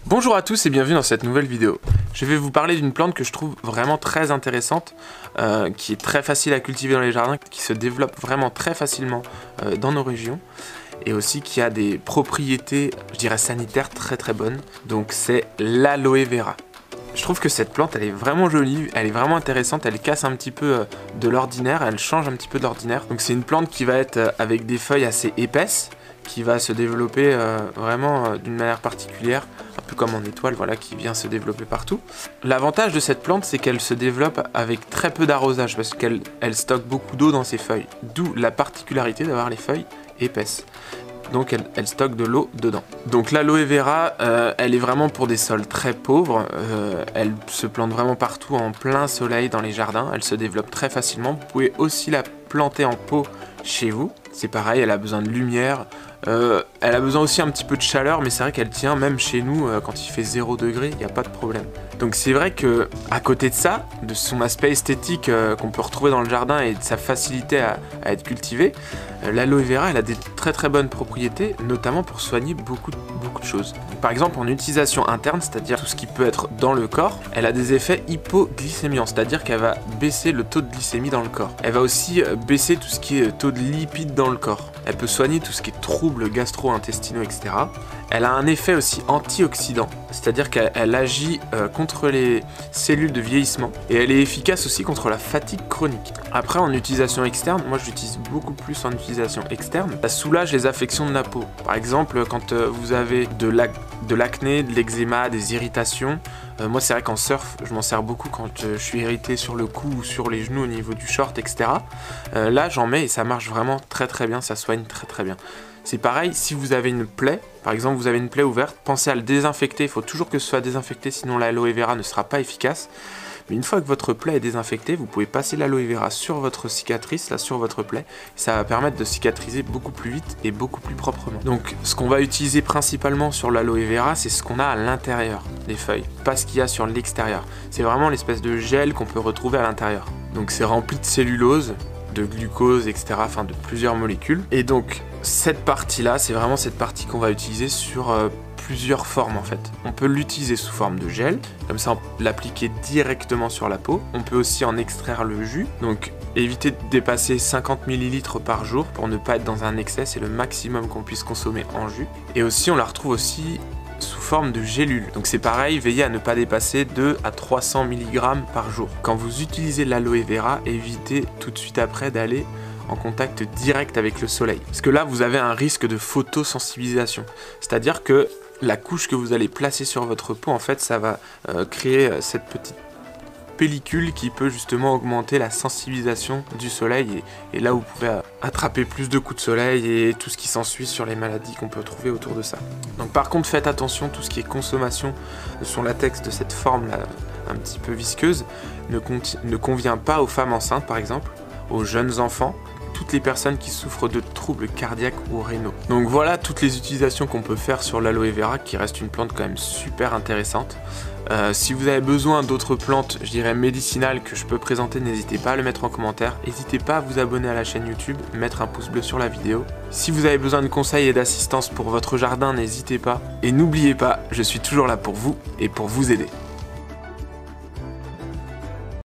Bonjour à tous et bienvenue dans cette nouvelle vidéo. Je vais vous parler d'une plante que je trouve vraiment très intéressante, qui est très facile à cultiver dans les jardins, qui se développe vraiment très facilement dans nos régions, et aussi qui a des propriétés, je dirais sanitaires, très bonnes. Donc c'est l'aloe vera. Je trouve que cette plante elle est vraiment jolie, elle est vraiment intéressante, elle casse un petit peu de l'ordinaire, elle change un petit peu de l'ordinaire. Donc c'est une plante qui va être avec des feuilles assez épaisses, qui va se développer vraiment d'une manière particulière, un peu comme en étoile, voilà, qui vient se développer partout. L'avantage de cette plante, c'est qu'elle se développe avec très peu d'arrosage, parce qu'elle stocke beaucoup d'eau dans ses feuilles, d'où la particularité d'avoir les feuilles épaisses. Donc elle stocke de l'eau dedans. Donc l'aloe vera, elle est vraiment pour des sols très pauvres, elle se plante vraiment partout en plein soleil dans les jardins, elle se développe très facilement. Vous pouvez aussi la planter en pot chez vous, c'est pareil, elle a besoin de lumière, elle a besoin aussi un petit peu de chaleur, mais c'est vrai qu'elle tient même chez nous quand il fait 0 degré, il n'y a pas de problème. Donc c'est vrai que à côté de ça, de son aspect esthétique qu'on peut retrouver dans le jardin et de sa facilité à être cultivée, l'aloe vera elle a des très bonnes propriétés, notamment pour soigner beaucoup de choses. Par exemple en utilisation interne, c'est-à-dire tout ce qui peut être dans le corps, elle a des effets hypoglycémiants, c'est-à-dire qu'elle va baisser le taux de glycémie dans le corps. Elle va aussi baisser tout ce qui est taux de lipides dans le corps. Elle peut soigner tout ce qui est troubles gastro-intestinaux, etc. Elle a un effet aussi antioxydant, c'est-à-dire qu'elle agit contre les cellules de vieillissement et elle est efficace aussi contre la fatigue chronique. Après en utilisation externe, moi je l'utilise beaucoup plus en utilisation externe, ça soulage les affections de la peau. Par exemple quand vous avez de l'acné, de l'eczéma, des irritations, moi c'est vrai qu'en surf je m'en sers beaucoup quand je suis irrité sur le cou ou sur les genoux au niveau du short, etc. Là j'en mets et ça marche vraiment très bien, ça soigne très bien. C'est pareil, si vous avez une plaie, par exemple vous avez une plaie ouverte, pensez à le désinfecter, il faut toujours que ce soit désinfecté sinon l'aloe vera ne sera pas efficace. Mais une fois que votre plaie est désinfectée, vous pouvez passer l'aloe vera sur votre cicatrice, là sur votre plaie, ça va permettre de cicatriser beaucoup plus vite et beaucoup plus proprement. Donc ce qu'on va utiliser principalement sur l'aloe vera, c'est ce qu'on a à l'intérieur des feuilles, pas ce qu'il y a sur l'extérieur. C'est vraiment l'espèce de gel qu'on peut retrouver à l'intérieur. Donc c'est rempli de cellulose, de glucose, etc., enfin de plusieurs molécules. Et donc cette partie-là, c'est vraiment cette partie qu'on va utiliser sur plusieurs formes en fait. On peut l'utiliser sous forme de gel, comme ça on peut l'appliquer directement sur la peau. On peut aussi en extraire le jus, donc éviter de dépasser 50 ml par jour pour ne pas être dans un excès, c'est le maximum qu'on puisse consommer en jus. Et aussi on la retrouve aussi sous forme de gélule. Donc c'est pareil, veillez à ne pas dépasser 2 à 300 mg par jour. Quand vous utilisez l'aloe vera, évitez tout de suite après d'aller en contact direct avec le soleil. Parce que là, vous avez un risque de photosensibilisation. C'est-à-dire que la couche que vous allez placer sur votre peau, en fait, ça va créer cette petite pellicule qui peut justement augmenter la sensibilisation du soleil et là vous pouvez attraper plus de coups de soleil et tout ce qui s'ensuit sur les maladies qu'on peut trouver autour de ça. Donc par contre faites attention, tout ce qui est consommation de son latex de cette forme là un petit peu visqueuse ne convient pas aux femmes enceintes par exemple, aux jeunes enfants, toutes les personnes qui souffrent de troubles cardiaques ou rénaux. Donc voilà toutes les utilisations qu'on peut faire sur l'aloe vera qui reste une plante quand même super intéressante. Si vous avez besoin d'autres plantes, je dirais médicinales que je peux présenter, n'hésitez pas à le mettre en commentaire. N'hésitez pas à vous abonner à la chaîne YouTube, mettre un pouce bleu sur la vidéo. Si vous avez besoin de conseils et d'assistance pour votre jardin, n'hésitez pas. Et n'oubliez pas, je suis toujours là pour vous et pour vous aider.